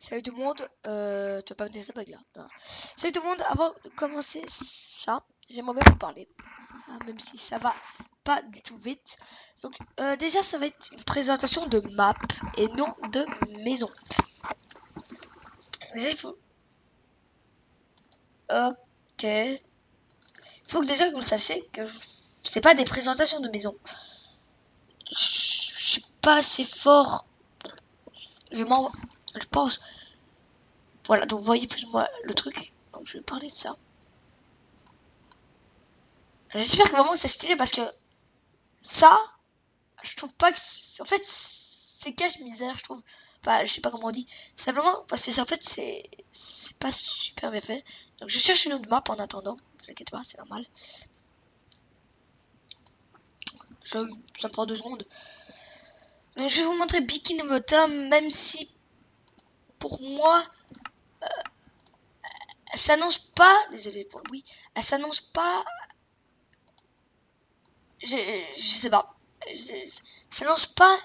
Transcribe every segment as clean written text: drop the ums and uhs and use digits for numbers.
Salut tout le monde, tu vas pas me dire ça bug là. Non. Salut tout le monde, avant de commencer ça, j'aimerais bien vous parler, hein, même si ça va pas du tout vite. Donc déjà ça va être une présentation de map et non de maison. Déjà il faut... Ok. Il faut que déjà que vous sachiez que c'est pas des présentations de maison. Je suis pas assez fort. Je pense. Voilà, donc vous voyez plus ou moins le truc. Donc je vais parler de ça. J'espère que vraiment c'est stylé parce que ça, je trouve pas que en fait c'est cache-misère, je trouve. Enfin, je sais pas comment on dit. Simplement parce que en fait c'est pas super bien fait. Donc je cherche une autre map en attendant. Ne vous inquiétez pas, c'est normal. Ça me prend 2 secondes. Donc je vais vous montrer Bikini Bottom, même si pour moi elle s'annonce pas. Désolé pour le bruit. Elle s'annonce pas. Je sais pas. Ça s'annonce pas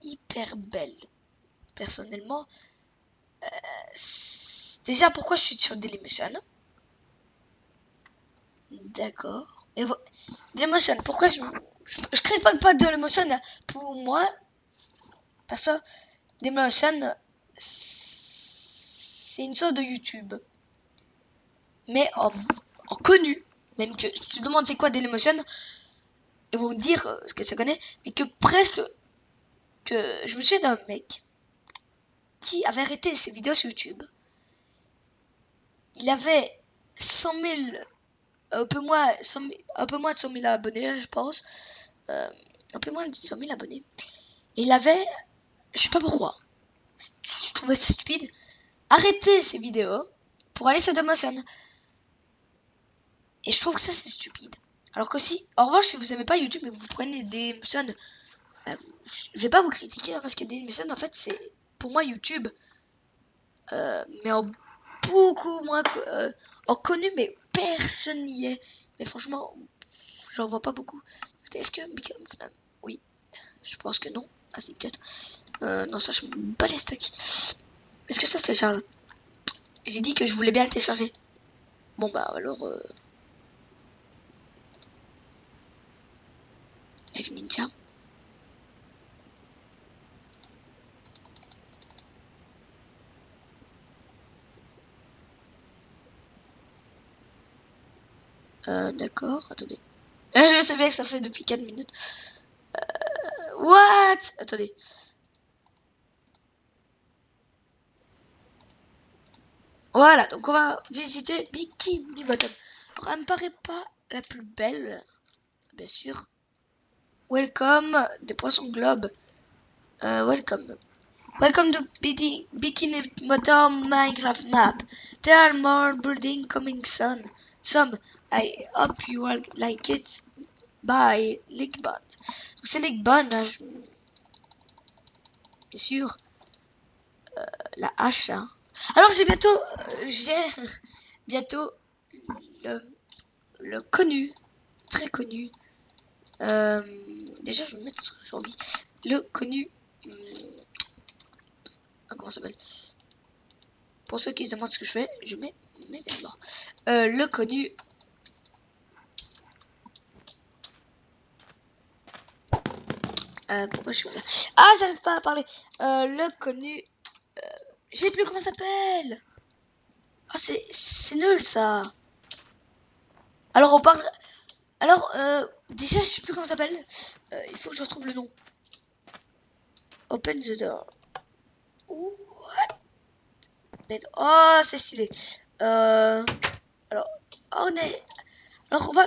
hyper belle. Personnellement. Déjà, pourquoi je suis sur Dailymotion? D'accord. Et Dailymotion, pourquoi je crée pas de Dailymotion? Pour moi, parce que Dailymotion, c'est une sorte de YouTube. Mais en connu. Même que tu te demandes c'est quoi Dailymotion, ils vont dire ce que ça connaît, mais que presque. Que je me souviens d'un mec qui avait arrêté ses vidéos sur YouTube. Il avait 100 000. Un peu moins de 100 000 abonnés, je pense. Un peu moins de 100 000 abonnés. Et il avait, je sais pas pourquoi, je trouvais ça stupide, arrêter ses vidéos pour aller sur Dailymotion. Et je trouve que ça c'est stupide. Alors que si, en revanche, si vous aimez pas YouTube et que vous prenez Dailymotion, je vais pas vous critiquer, hein, parce que Dailymotion en fait c'est pour moi YouTube, mais en beaucoup moins en connu, mais personne n'y est. Mais franchement, j'en vois pas beaucoup. Est-ce que oui, je pense que non. Ah si, peut-être. Non, ça je me bats les steaks. Est-ce que ça se télécharge? J'ai dit que je voulais bien le télécharger. Bon bah alors F Ninja. D'accord, attendez. Je savais que ça fait depuis 4 minutes. What? Attendez. Voilà, donc on va visiter Bikini Bottom. Alors elle me paraît pas la plus belle, bien sûr. Welcome, des poissons globes. Welcome. Welcome to Bikini Bottom Minecraft map. There are more buildings coming soon. Some, I hope you will like it. Bye, Lickbon. Donc c'est Lickbon, hein, bien sûr. La hache. Hein. Alors j'ai bientôt le connu, très connu. Déjà je vais mettre sur envie. Le connu. Comment ça s'appelle? Pour ceux qui se demandent ce que je fais, je mets mes vêtements. Le connu. Pourquoi je suis comme ça? Ah, j'arrive pas à parler. Le connu. Je sais plus comment ça s'appelle. Oh, c'est nul ça. Alors on parle. Alors déjà je sais plus comment ça s'appelle. Il faut que je retrouve le nom. Open the door. What? Oh, c'est stylé. Alors on est. Alors on va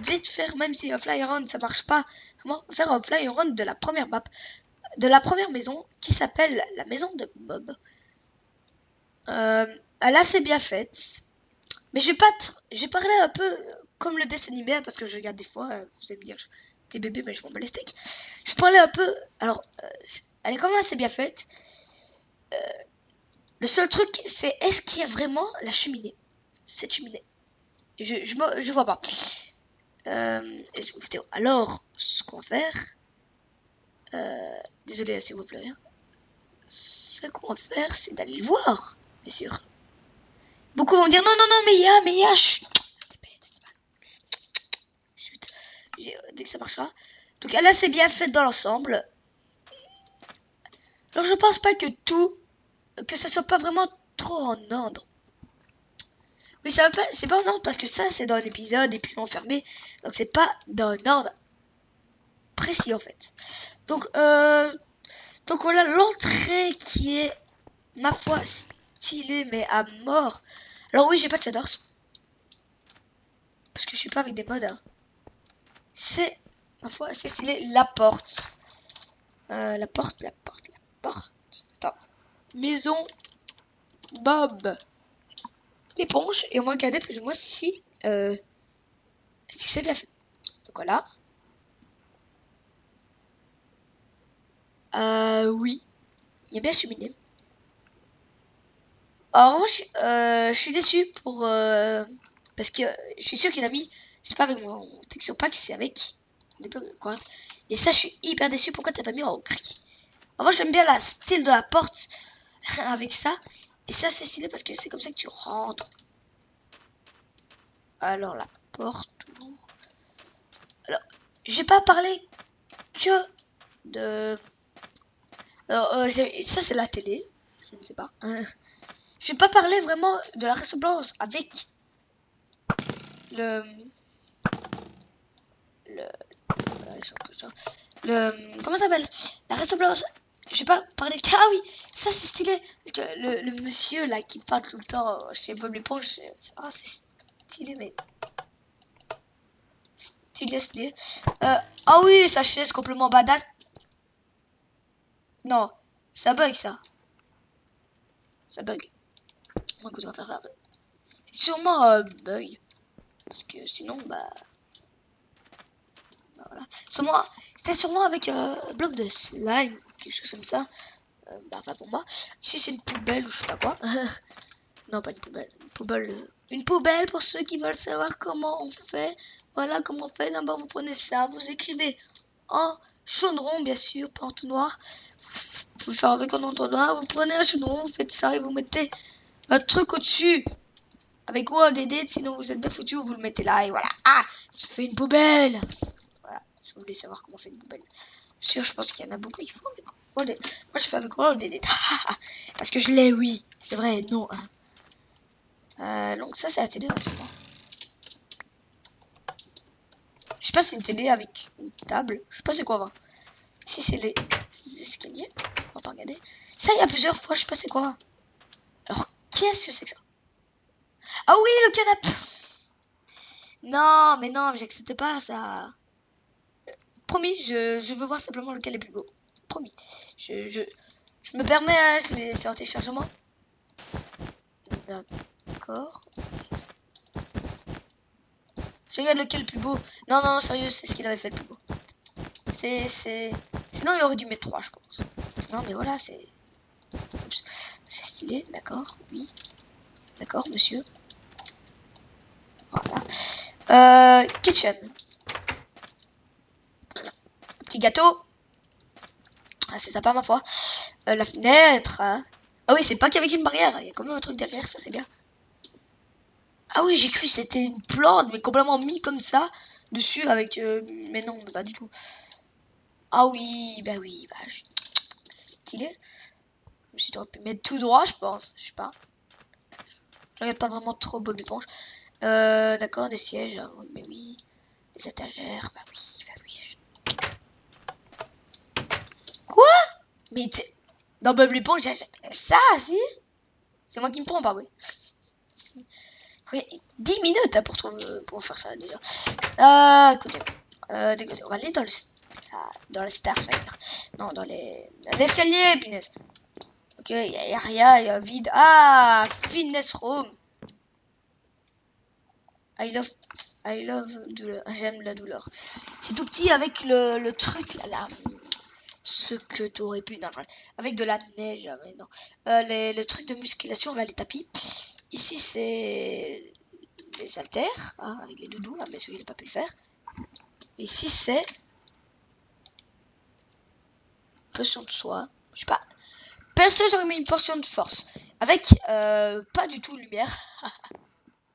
vite faire, même si un fly around ça marche pas. Comment faire un fly around de la première map, de la première maison qui s'appelle la maison de Bob. Elle est assez bien faite. Mais je vais parler un peu comme le dessin animé parce que je regarde des fois. Vous allez me dire, t'es bébé, mais je m'en bats les steaks. Je parlais un peu. Alors, elle est quand même assez bien faite. Le seul truc, c'est est-ce qu'il y a vraiment la cheminée? Cette cheminée. Je vois pas. Alors, ce qu'on va faire. Désolé, s'il vous plaît. ce qu'on va faire, c'est d'aller le voir, bien sûr. Beaucoup vont me dire non, non, non, mais il y a, chut, chut, dès que ça marchera. Donc là, c'est bien fait dans l'ensemble. Alors, je pense pas que ça soit pas vraiment trop en ordre. Oui, ça va pas, c'est pas en ordre parce que ça, c'est dans un épisode et puis enfermé. Donc, c'est pas dans un ordre précis, en fait. Donc voilà, l'entrée qui est, ma foi, stylée, mais à mort. Alors oui, j'ai pas de shaders. Parce que je suis pas avec des mods, hein. C'est, ma foi, c'est stylé. La porte. La porte. Attends. Maison Bob. L'éponge. Et on va regarder plus ou moins si c'est bien fait. Donc voilà. Oui. Il y a bien cheminée. En revanche, je suis déçu pour... parce que je suis sûr qu'il a mis... C'est pas avec mon texture pack, c'est avec des blocs de quartz. Et ça, je suis hyper déçu. Pourquoi t'as pas mis en gris? En revanche, j'aime bien la style de la porte avec ça. Et ça, c'est stylé parce que c'est comme ça que tu rentres. Alors, la porte ouvre. Alors, j'ai pas parlé que de... Alors, ça, c'est la télé. Je ne sais pas. Je vais pas parler vraiment de la ressemblance avec le... Comment ça s'appelle? La ressemblance. Je vais pas parler. Ah oui, ça c'est stylé. Parce que le monsieur là qui parle tout le temps chez Bob l'éponge, c'est stylé, mais. Stylé. Ah oui, sa chaise complètement badass. Non, ça bug ça. Ça bug. Bon, écoute, on va faire ça. C'est sûrement bug. Parce que sinon, bah voilà. C'était sûrement avec un bloc de slime, quelque chose comme ça. Bah pas pour moi. Ici c'est une poubelle ou je sais pas quoi. Non, pas une poubelle. Une poubelle pour ceux qui veulent savoir comment on fait. Voilà comment on fait. D'abord vous prenez ça, vous écrivez en chaudron bien sûr, pas en tout noir. Vous pouvez faire avec un entonnoir. Vous prenez un chaudron, vous faites ça et vous mettez un truc au-dessus. Avec World Edit, sinon vous êtes bien foutu, vous le mettez là et voilà. Ah, ça fait une poubelle. Voilà, si vous voulez savoir comment on fait une poubelle. Sûr, je pense qu'il y en a beaucoup qui font avec World Edit. Moi je fais avec World Edit. Parce que je l'ai, oui. C'est vrai, non. Donc ça c'est la télé en ce moment. Je sais pas si c'est une télé avec une table. Je sais pas c'est quoi. Va. Si c'est les escaliers. On va pas regarder. Ça il y a plusieurs fois. Je sais pas c'est quoi. Alors qu'est-ce que c'est que ça? Ah oui le canapé. Non mais non, j'accepte pas ça. Promis, je veux voir simplement lequel est plus beau. Promis. Je me permets, hein, c'est en téléchargement. D'accord. Je regarde lequel est le plus beau. Non, non, sérieux, c'est ce qu'il avait fait le plus beau. Sinon, il aurait dû mettre 3, je pense. Non, mais voilà, c'est... C'est stylé, d'accord, oui. D'accord, monsieur. Voilà. Kitchen. Petit gâteau. Ah, c'est sympa, ma foi. La fenêtre. Hein. Ah oui, c'est pas qu'avec une barrière. Il y a quand même un truc derrière, ça, c'est bien. Ah oui, j'ai cru que c'était une plante, mais complètement mis comme ça, dessus, avec... mais non, pas du tout. Ah oui, bah oui, vache. Stylé. Je me suis pu mettre tout droit, je pense. Je sais pas. Je regarde pas vraiment trop Bob l'éponge. D'accord, des sièges. Mais oui. Des étagères. Bah oui, bah oui. Quoi? Mais dans Bob l'éponge, j'ai ça, si? C'est moi qui me trompe, ah oui. 10 minutes hein, pour faire ça déjà. Écoutez. Écoutez, on va aller dans le star, non, dans l'escalier, punaise. Ok, il y a rien, il y a vide. Ah, fitness room. I love douleur. J'aime la douleur. C'est tout petit avec le truc là. Ce que tu aurais pu. Non, avec de la neige. Mais non. Le truc de musculation, là, les tapis. Ici, c'est les haltères. Hein, avec les doudous. Hein, bien sûr, il n'a pas pu le faire. Ici, c'est. Pression de soi. Je sais pas. Perso, j'aurais mis une portion de force. Avec pas du tout lumière.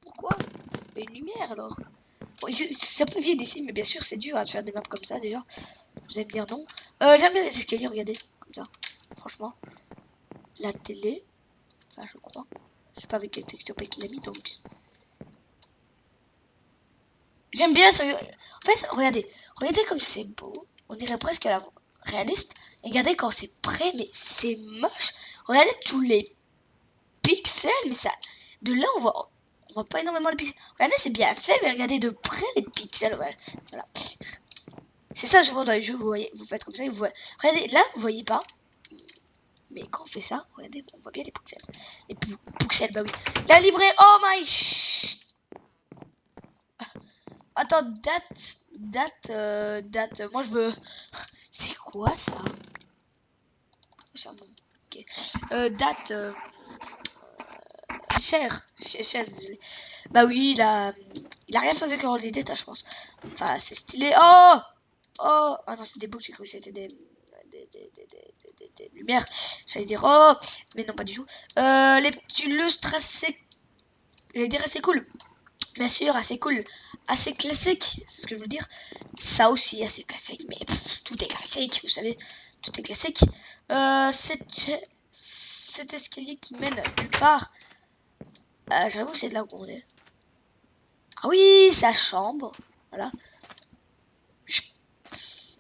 Pourquoi? Mais une lumière alors. Bon, ça peut vivre d'ici, mais bien sûr, c'est dur à faire des maps comme ça déjà. Vous allez me dire non. J'aime bien les escaliers, regardez. Comme ça. Franchement. La télé. Enfin, je crois. Je sais pas avec quelle texture pack qu'il a mis donc. J'aime bien ça. En fait, regardez. Regardez comme c'est beau. On dirait presque à la réaliste. Et regardez quand c'est près, mais c'est moche. Regardez tous les pixels, mais ça. De là, on voit pas énormément les pixels. Regardez, c'est bien fait, mais regardez de près les pixels. Voilà. C'est ça, je vois dans les jeux, vous voyez, vous faites comme ça, et vous voyez. Regardez, là, vous voyez pas. Mais quand on fait ça, regardez, on voit bien les pixels. Les pixels, bah oui. La librairie, oh my Attends, date. Moi, je veux. C'est quoi ça? Ok. Date. Cher, désolé. Bah oui, il a rien fait avec Roll des détails, je pense. Enfin, c'est stylé. Oh, ah non, c'est des boucles, j'ai cru que c'était des lumières. J'allais dire, oh, mais non, pas du tout. Les petits lustres assez, j'allais dire assez cool. Bien sûr, assez cool, assez classique, c'est ce que je veux dire. Ça aussi, assez classique, mais tout est classique, vous savez, tout est classique. Cet escalier qui mène nulle part. J'avoue, c'est de là où on est. Ah oui, sa chambre. Voilà.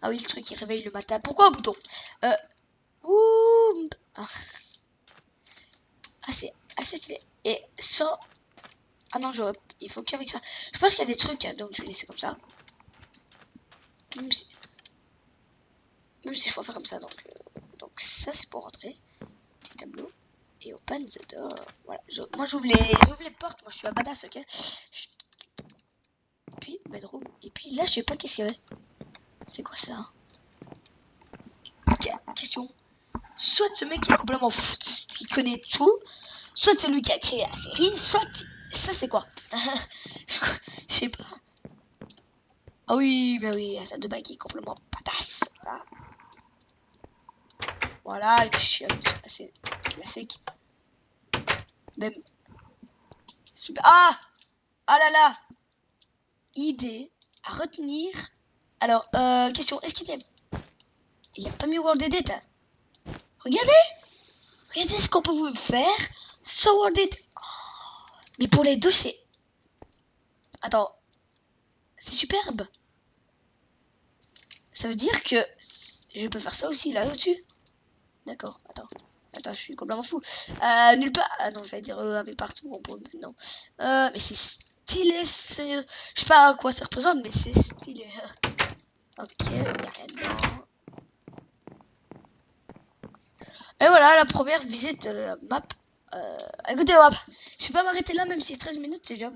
Ah oui, le truc qui réveille le matin. Pourquoi un bouton? Ouh. Ah, c'est assez stylé. Et ça. Ah non, il faut qu'avec ça. Je pense qu'il y a des trucs, hein, donc je vais laisser comme ça. Même si je peux faire comme ça. Donc ça, c'est pour rentrer. Petit tableau. Et open the door. Voilà. Moi, j'ouvre les portes. Moi, je suis un badass, ok? Puis, bedroom. Et puis là, je sais pas qu'est-ce qu'il y avait. C'est quoi ça? Question. Soit ce mec est complètement fou, qui connaît tout, soit c'est lui qui a créé la série, soit ça c'est quoi? Je sais pas. Ah oui, bah oui, la salle de bain qui est complètement badass. Voilà, une chiotte assez classique. Même super. Ah là là. Idée à retenir. Alors, question, est-ce il a pas mis World Edit? Hein? Regardez ce qu'on peut vous faire sans World Edit. Mais pour les deux, c'est... Attends, c'est superbe. Ça veut dire que je peux faire ça aussi là au-dessus. D'accord, attends, je suis complètement fou. Nulle part. Ah non, j'allais dire avec partout. On peut... Non. Mais c'est stylé, sérieux. Je sais pas à quoi ça représente, mais c'est stylé. Ok, il n'y a rien dedans. Et voilà, la première visite de la map. Écoutez, je vais pas m'arrêter là, même si 13 minutes, c'est déjà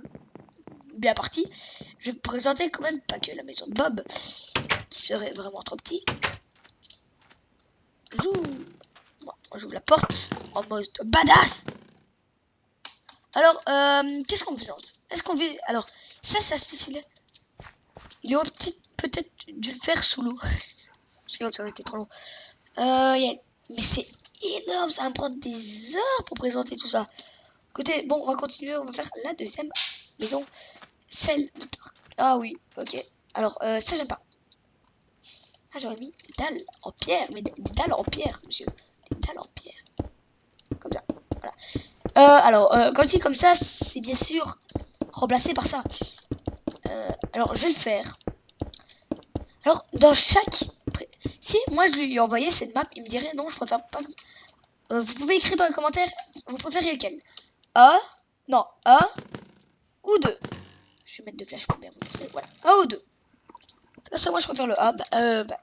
bien parti. Je vais vous présenter quand même pas que la maison de Bob, qui serait vraiment trop petit. J'ouvre la porte en mode badass. Alors, qu'est-ce qu'on présente? Est-ce qu'on vit... Alors, ça, c'est assez stylé. Il aurait peut-être dû le faire sous l'eau. Je sais que ça aurait été trop long. Mais c'est énorme, ça va me prendre des heures pour présenter tout ça. Écoutez, bon, on va continuer, on va faire la deuxième maison. Celle de... Ah oui, ok. Alors, ça, j'aime pas. Ah, j'aurais mis des dalles en pierre, mais des dalles en pierre, monsieur. Des dalles en pierre. Comme ça, voilà. Alors, quand je dis comme ça, c'est bien sûr remplacé par ça. Alors, je vais le faire. Alors, dans chaque... Si moi, je lui envoyais cette map, il me dirait non, je préfère pas... vous pouvez écrire dans les commentaires, vous préférez lequel? Non, ou 2. Je vais mettre 2 flashs pour bien vous montrer. Voilà, 1 ou 2. Ça, moi, je préfère le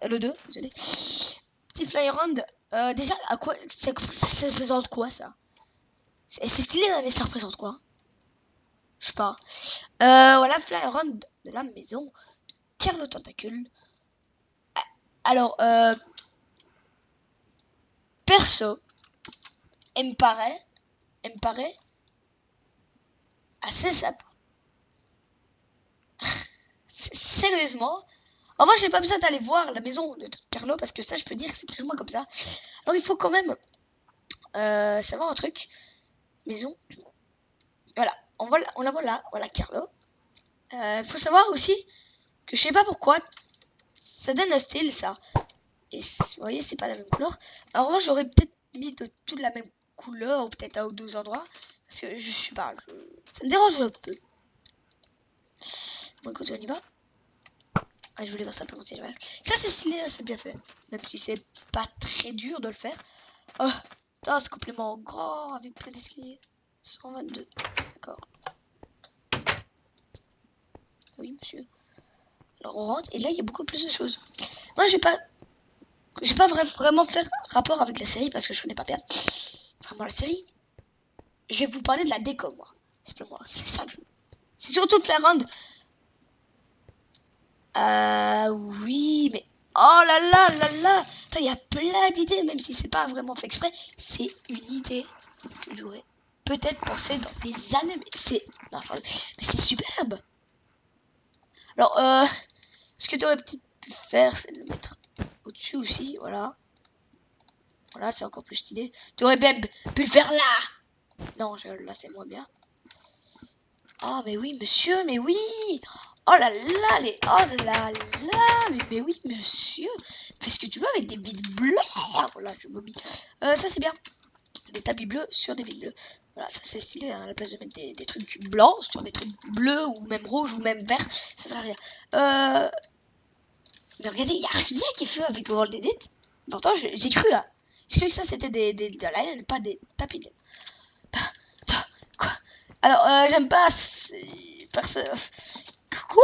le 2, désolé. Petit fly around. Déjà, à quoi ça représente quoi, ça? C'est stylé, mais ça représente quoi? Je sais pas. Voilà, fly around de la maison de Carlo Tentacule. Alors, perso, elle me paraît assez sympa. Sérieusement. En vrai, j'ai pas besoin d'aller voir la maison de Carlo parce que ça, je peux dire que c'est plus ou moins comme ça. Alors, il faut quand même savoir un truc. Maison. Voilà. On la voit là. Voilà, Carlo. Faut savoir aussi que je sais pas pourquoi ça donne un style, ça. Et vous voyez, c'est pas la même couleur. En revanche, j'aurais peut-être mis de toute la même couleur, ou peut-être à 2 endroits. Parce que je suis pas. Ça me dérange un peu. Bon, écoute, on y va. Ah, je voulais voir simplement si j'avais. Ça, c'est stylé, c'est bien fait. Même si c'est pas très dur de le faire. Oh, putain, c'est complètement grand avec plein d'escaliers. 122. D'accord. Oui, monsieur. Alors, on rentre et là, il y a beaucoup plus de choses. Moi, je vais pas vraiment faire rapport avec la série parce que je connais pas bien vraiment la série. Je vais vous parler de la déco, moi. Simplement, c'est ça que je... C'est surtout Flairand. Oui, mais... Oh là là là là. Attends, il y a plein d'idées, même si c'est pas vraiment fait exprès. C'est une idée que j'aurais peut-être pensé dans des années, mais c'est... Non, mais c'est superbe. Alors, ce que tu aurais peut-être pu faire, c'est de le mettre au-dessus aussi, voilà. Voilà, c'est encore plus stylé. Tu aurais bien pu le faire là. Non, là, c'est moins bien. Oh, mais oui, monsieur, mais oui. Oh là là, oh là là, mais oui, monsieur. Fais ce que tu veux avec des vides bleus. Oh là, je vomis. Ça, c'est bien. Des tapis bleus sur des vides bleus. Voilà, ça, c'est stylé, hein, à la place de mettre des trucs blancs sur des trucs bleus, ou même rouges, ou même verts. Ça sert à rien. Mais regardez, il n'y a rien qui est fait avec World Edit. Pourtant, j'ai cru, hein. J'ai cru que ça, c'était de la laine, pas des tapis de laine. Quoi? Alors, j'aime pas... Quoi?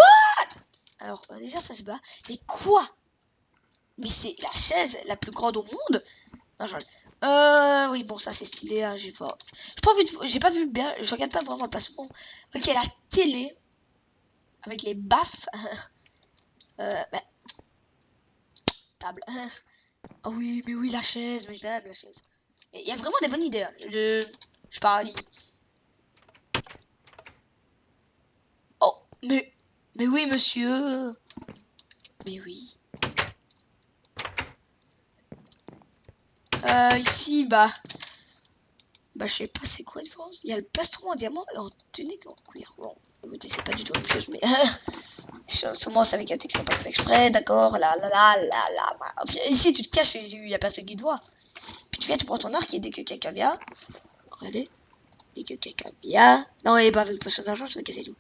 Alors, déjà, ça se bat. Mais quoi? Mais c'est la chaise la plus grande au monde? Non, oui, bon, ça, c'est stylé, hein, j'ai pas envie de... J'ai pas vu bien, je regarde pas vraiment le placement. Ok, la télé, avec les baffes. Bah, table. Oh oui, mais oui, la chaise, mais je l'aime, la chaise. Il y a vraiment des bonnes idées, hein. Je parle. Oh, mais oui, monsieur. Mais oui. Ici, bah, je sais pas c'est quoi la différence. Il y a le plastron en diamant et en tunique en cuir. Bon, écoutez, c'est pas du tout la même chose, mais sûrement c'est avec un texte pas fait exprès, d'accord. Ici, tu te caches, il y a personne qui te voit. Puis tu viens, tu prends ton arc et dès que quelqu'un vient, regardez, dès que quelqu'un vient, non, et pas avec le poisson d'argent, ça va casser tout.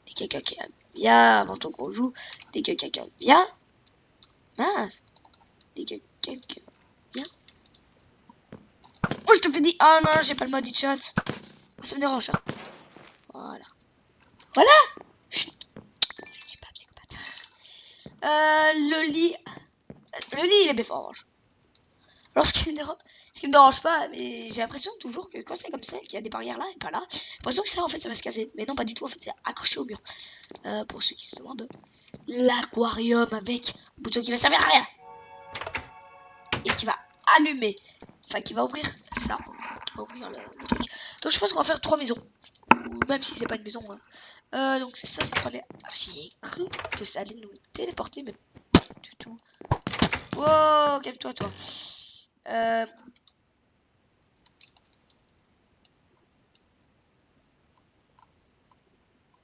Dès que quelqu'un vient, avant ton qu'on joue, dès que quelqu'un vient, mince, dès que quelqu'un vient. Oh, je te fais dire, oh non, j'ai pas le mode chat. Ça me dérange, hein. Voilà. Voilà. Chut. Je suis pas psychopathe. Le lit, il est bien orange. Alors, ce qui me dérange pas, mais j'ai l'impression toujours que quand c'est comme ça, qu'il y a des barrières là et pas là, j'ai l'impression que ça, en fait, ça va se casser. Mais non, pas du tout, en fait, c'est accroché au mur. Pour ceux qui se demandent, l'aquarium avec un bouton qui va servir à rien. Et qui va allumer. Enfin, qui va ouvrir ça. Qui va ouvrir le truc. Donc, je pense qu'on va faire 3 maisons. Même si c'est pas une maison, hein. Donc c'est ça, c'est pour aller... Ah, j'y ai cru que ça allait nous téléporter, mais pas du tout. Wow, calme-toi, toi.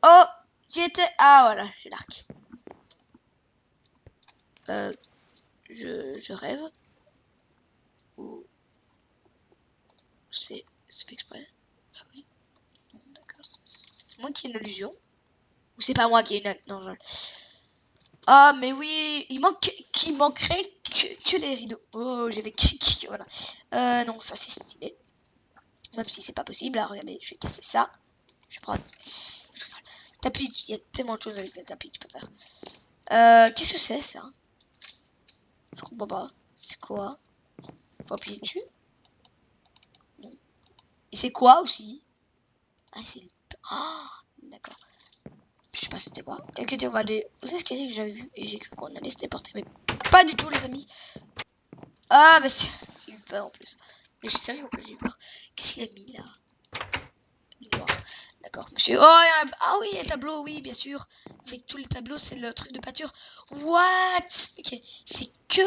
Oh, j'y étais... Ah, voilà, j'ai l'arc. Je rêve. Ou... C'est fait exprès. Ah oui. D'accord, c'est moi qui ai une illusion. Ou c'est pas moi qui ai une... Non, je... Ah, mais oui, il manquerait que les rideaux. Oh, j'avais voilà. Non, ça c'est stylé. Même si c'est pas possible. Là, regardez, je vais casser ça. Je vais prendre... Je rigole. Tapis, il y a tellement de choses avec les tapis que tu peux faire. Qu'est-ce que c'est, ça? Je comprends pas. C'est quoi? Faut appuyer dessus? Non. Et c'est quoi aussi? Ah, c'est... Oh, d'accord. Je sais pas c'était quoi. Écoutez, on va aller aux escaliers que j'avais vu et j'ai cru qu'on allait se déporter, mais pas du tout, les amis. Ah, bah c'est eu peur en plus. Mais je suis sérieux, en plus, j'ai eu peur. Qu'est-ce qu'il a mis là? Noir. D'accord, monsieur. Oh, ah oui, les tableaux, oui, bien sûr. Avec tous les tableaux, c'est le truc de peinture. What? Ok, c'est que...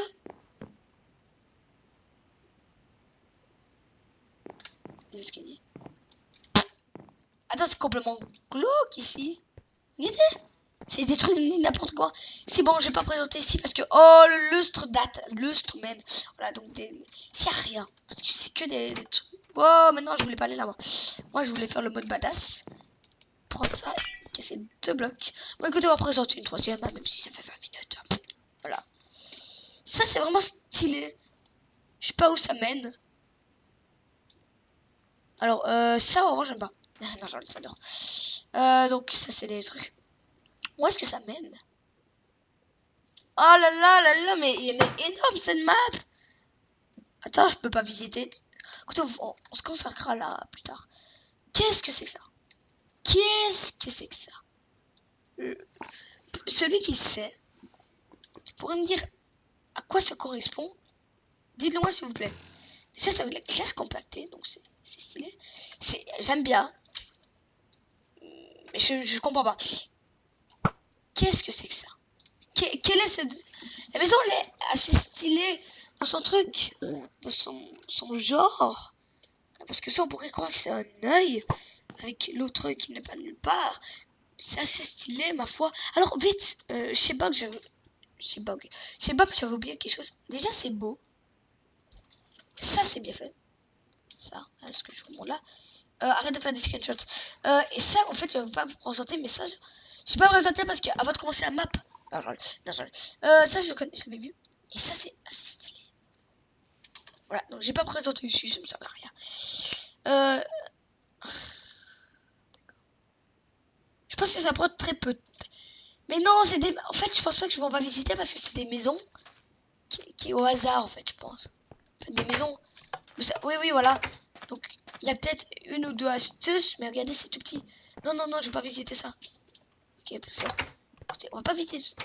les escaliers. Attends, c'est complètement glauque ici. Regardez. C'est des trucs n'importe quoi. C'est bon, je vais pas présenter ici parce que... Oh, le lustre date. Lustre, man. Voilà, donc des... S'il y a rien. Parce que c'est que des trucs... Oh, maintenant, je voulais pas aller là-bas. Moi, je voulais faire le mode badass. Prendre ça, casser 2 blocs. Bon, écoutez, on va présenter une troisième, hein, même si ça fait 20 minutes. Voilà. Ça, c'est vraiment stylé. Je sais pas où ça mène. Alors, ça, vraiment, j'aime pas. Non, j'adore. Donc, ça, c'est des trucs. Où est-ce que ça mène? Oh là là là là, mais elle est énorme cette map. Attends, je peux pas visiter. Écoutez, on se consacrera là plus tard. Qu'est-ce que c'est que ça? Qu'est-ce que c'est que ça? Celui qui sait pourrait me dire à quoi ça correspond? Dites-le moi s'il vous plaît. Ça, c'est avec la classe compactée, donc c'est stylé. J'aime bien. Mais je comprends pas. Qu'est-ce que c'est que ça? Quelle est cette... La maison, elle est assez stylée dans son truc, dans son genre. Parce que ça, on pourrait croire que c'est un œil avec l'autre œil qui n'est pas nulle part. C'est assez stylé, ma foi. Alors, vite, chez Bob, j'avais oublié quelque chose. Déjà, c'est beau. Ça, c'est bien fait. Ça, ce que je vous montre là. Arrête de faire des screenshots. Et ça, en fait, je vais pas vous présenter, mais ça, je vais pas vous présenter parce qu'avant de commencer la map, non, ça, je le connais, j'avais vu. Et ça, c'est assez stylé. Voilà, donc j'ai pas présenté ici, ça me sert à rien. Je pense que ça prend très peu. Mais non, c'est des... En fait, je pense pas que je vais en visiter parce que c'est des maisons qui au hasard, en fait, je pense. En fait, des maisons... Oui, oui, voilà. Donc, il y a peut-être une ou deux astuces, mais regardez, c'est tout petit. Non, non, non, je vais pas visiter ça. Ok, plus fort. Écoutez, on va pas visiter... s'il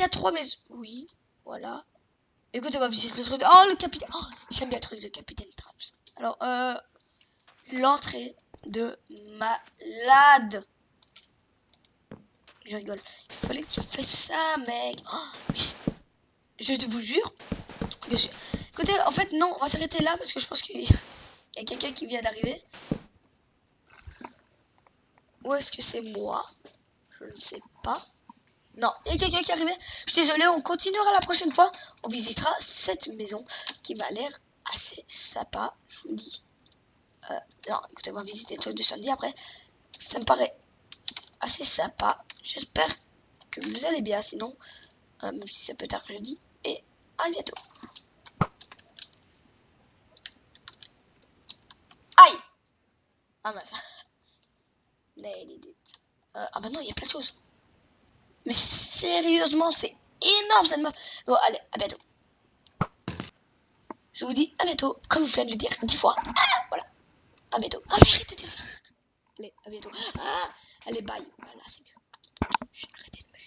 y a 3 maisons... Oui, voilà. Écoutez, on va visiter le truc... Oh, le capitaine... Oh, j'aime bien le truc de Capitaine Traps. Alors, l'entrée de malade. Je rigole. Il fallait que tu fasses ça, mec. Oh, mais je vous jure. Écoutez, en fait, non, on va s'arrêter là parce que je pense qu'il y a quelqu'un qui vient d'arriver. Où est-ce que c'est moi? Je ne sais pas. Non, il y a quelqu'un qui est arrivé. Je suis désolé, on continuera la prochaine fois. On visitera cette maison qui m'a l'air assez sympa, je vous dis. Non, écoutez, on va visiter le truc de Sandy après. Ça me paraît assez sympa. J'espère que vous allez bien, sinon, même si c'est peu tard que je dis. Et à bientôt. Aïe! Ah mince. Ah bah non, il y a plein de choses. Mais sérieusement, c'est énorme cette map. Bon, allez, à bientôt. Je vous dis à bientôt, comme je viens de le dire 10 fois. Ah, voilà, à bientôt. Ah, mais arrête de dire ça. Allez, à bientôt. Ah, allez, bye. Voilà, c'est mieux. Arrêtez de me